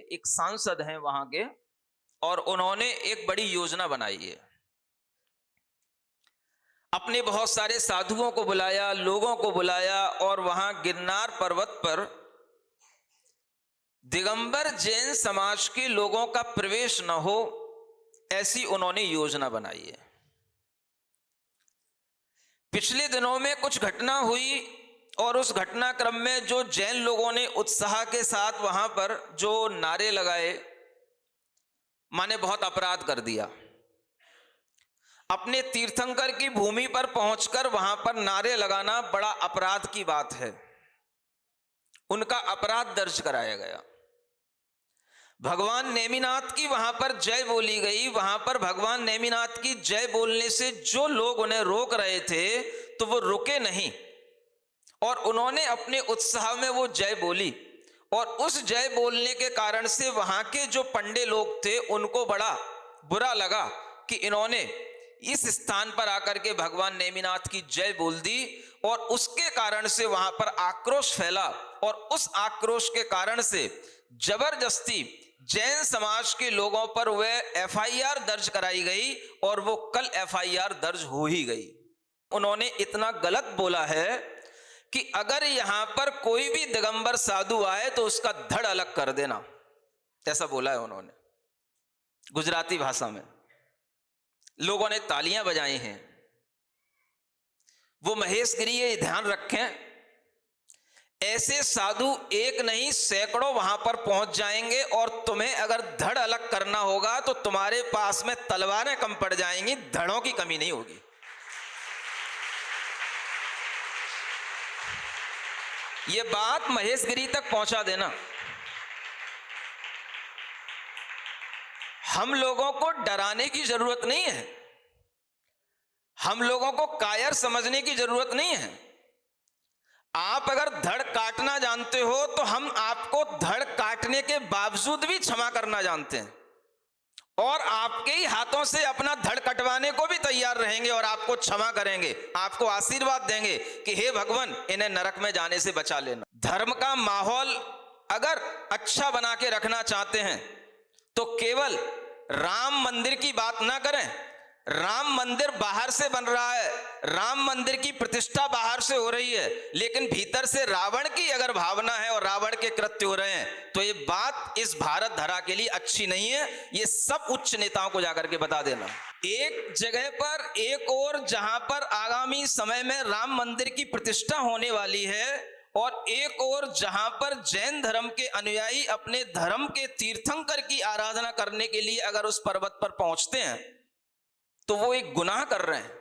एक सांसद हैं वहां के, और उन्होंने एक बड़ी योजना बनाई है। अपने बहुत सारे साधुओं को बुलाया, लोगों को बुलाया, और वहां गिरनार पर्वत पर दिगंबर जैन समाज के लोगों का प्रवेश न हो, ऐसी उन्होंने योजना बनाई है। पिछले दिनों में कुछ घटना हुई, और उस घटनाक्रम में जो जैन लोगों ने उत्साह के साथ वहां पर जो नारे लगाए, माने बहुत अपराध कर दिया। अपने तीर्थंकर की भूमि पर पहुंचकर वहां पर नारे लगाना बड़ा अपराध की बात है। उनका अपराध दर्ज कराया गया। भगवान नेमिनाथ की वहां पर जय बोली गई। वहां पर भगवान नेमिनाथ की जय बोलने से जो लोग उन्हें रोक रहे थे तो वो रुके नहीं, और उन्होंने अपने उत्साह में वो जय बोली। और उस जय बोलने के कारण से वहां के जो पंडे लोग थे उनको बड़ा बुरा लगा कि इन्होंने इस स्थान पर आकर के भगवान नेमिनाथ की जय बोल दी, और उसके कारण से वहां पर आक्रोश फैला। और उस आक्रोश के कारण से जबरदस्ती जैन समाज के लोगों पर वह एफआईआर दर्ज कराई गई, और वो कल एफआईआर दर्ज हो ही गई। उन्होंने इतना गलत बोला है कि अगर यहां पर कोई भी दिगंबर साधु आए तो उसका धड़ अलग कर देना, ऐसा बोला है उन्होंने गुजराती भाषा में। लोगों ने तालियां बजाई हैं। वो महेश गिरी ये ध्यान रखें, ऐसे साधु एक नहीं सैकड़ों वहां पर पहुंच जाएंगे, और तुम्हें अगर धड़ अलग करना होगा तो तुम्हारे पास में तलवारें कम पड़ जाएंगी, धड़ों की कमी नहीं होगी। ये बात महेश गिरी तक पहुंचा देना। हम लोगों को डराने की जरूरत नहीं है, हम लोगों को कायर समझने की जरूरत नहीं है। आप अगर धड़ काटना जानते हो तो हम आपको धड़ काटने के बावजूद भी क्षमा करना जानते हैं, और आपके ही हाथों से अपना धड़ कटवाने को भी तैयार रहेंगे, और आपको क्षमा करेंगे, आपको आशीर्वाद देंगे कि हे भगवान इन्हें नरक में जाने से बचा लेना। धर्म का माहौल अगर अच्छा बना के रखना चाहते हैं तो केवल राम मंदिर की बात ना करें। राम मंदिर बाहर से बन रहा है, राम मंदिर की प्रतिष्ठा बाहर से हो रही है, लेकिन भीतर से रावण की अगर भावना है और रावण के कृत्य हो रहे हैं तो ये बात इस भारत धरा के लिए अच्छी नहीं है। ये सब उच्च नेताओं को जाकर के बता देना। एक जगह पर एक और जहां पर आगामी समय में राम मंदिर की प्रतिष्ठा होने वाली है, और एक और जहां पर जैन धर्म के अनुयायी अपने धर्म के तीर्थंकर की आराधना करने के लिए अगर उस पर्वत पर पहुंचते हैं तो वो एक गुनाह कर रहे हैं।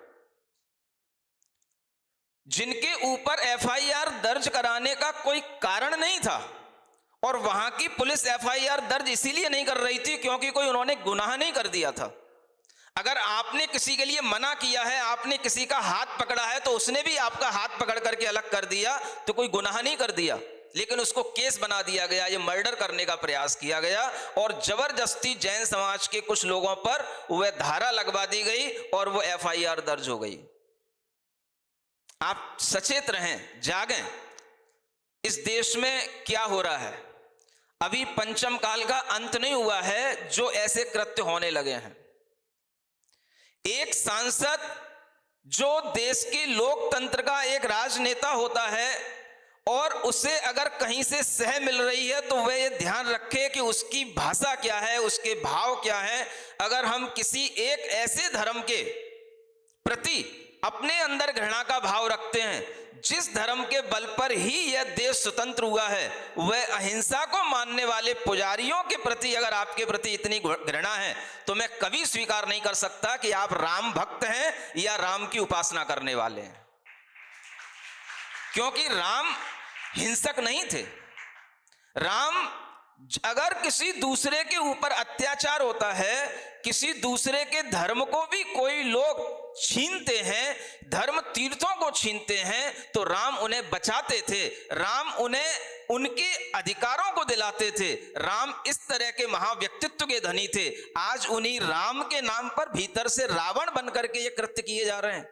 जिनके ऊपर एफआईआर दर्ज कराने का कोई कारण नहीं था, और वहां की पुलिस एफआईआर दर्ज इसीलिए नहीं कर रही थी क्योंकि कोई उन्होंने गुनाह नहीं कर दिया था। अगर आपने किसी के लिए मना किया है, आपने किसी का हाथ पकड़ा है, तो उसने भी आपका हाथ पकड़ करके अलग कर दिया तो कोई गुनाह नहीं कर दिया, लेकिन उसको केस बना दिया गया, ये मर्डर करने का प्रयास किया गया, और जबरदस्ती जैन समाज के कुछ लोगों पर वह धारा लगवा दी गई और वो एफआईआर दर्ज हो गई। आप सचेत रहें, जागें। इस देश में क्या हो रहा है? अभी पंचम काल का अंत नहीं हुआ है जो ऐसे कृत्य होने लगे हैं। एक सांसद जो देश के लोकतंत्र का एक राजनेता होता है, और उसे अगर कहीं से सह मिल रही है तो वह ये ध्यान रखे कि उसकी भाषा क्या है, उसके भाव क्या है। अगर हम किसी एक ऐसे धर्म के प्रति अपने अंदर घृणा का भाव रखते हैं जिस धर्म के बल पर ही यह देश स्वतंत्र हुआ है, वह अहिंसा को मानने वाले पुजारियों के प्रति अगर आपके प्रति इतनी घृणा है, तो मैं कभी स्वीकार नहीं कर सकता कि आप राम भक्त हैं या राम की उपासना करने वाले हैं। क्योंकि राम हिंसक नहीं थे। राम अगर किसी दूसरे के ऊपर अत्याचार होता है, किसी दूसरे के धर्म को भी कोई लोग छीनते हैं, धर्म तीर्थों को छीनते हैं, तो राम उन्हें बचाते थे, राम उन्हें उनके अधिकारों को दिलाते थे। राम इस तरह के महाव्यक्तित्व के धनी थे। आज उन्हीं राम के नाम पर भीतर से रावण बनकर के ये कृत्य किए जा रहे हैं,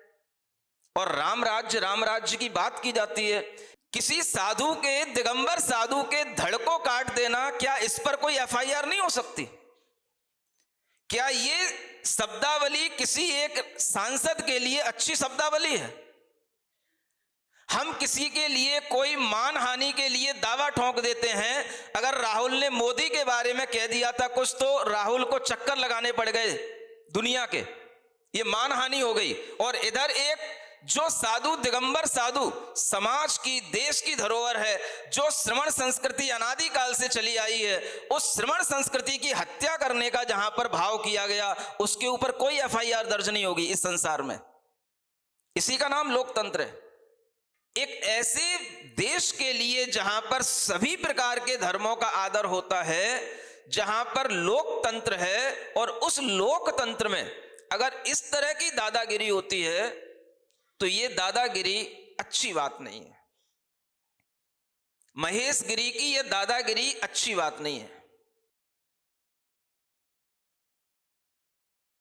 और राम राज्य की बात की जाती है। किसी साधु के, दिगंबर साधु के धड़ को काट देना, क्या इस पर कोई एफआईआर नहीं हो सकती? क्या ये शब्दावली किसी एक सांसद के लिए अच्छी शब्दावली है? हम किसी के लिए कोई मानहानि के लिए दावा ठोक देते हैं। अगर राहुल ने मोदी के बारे में कह दिया था कुछ, तो राहुल को चक्कर लगाने पड़ गए दुनिया के, ये मानहानि हो गई। और इधर एक जो साधु, दिगंबर साधु, समाज की, देश की धरोहर है, जो श्रमण संस्कृति अनादिकाल से चली आई है, उस श्रमण संस्कृति की हत्या करने का जहां पर भाव किया गया, उसके ऊपर कोई एफआईआर दर्ज नहीं होगी इस संसार में। इसी का नाम लोकतंत्र है। एक ऐसे देश के लिए जहां पर सभी प्रकार के धर्मों का आदर होता है, जहां पर लोकतंत्र है, और उस लोकतंत्र में अगर इस तरह की दादागिरी होती है तो ये दादागिरी अच्छी बात नहीं है। महेश गिरी की ये दादागिरी अच्छी बात नहीं है।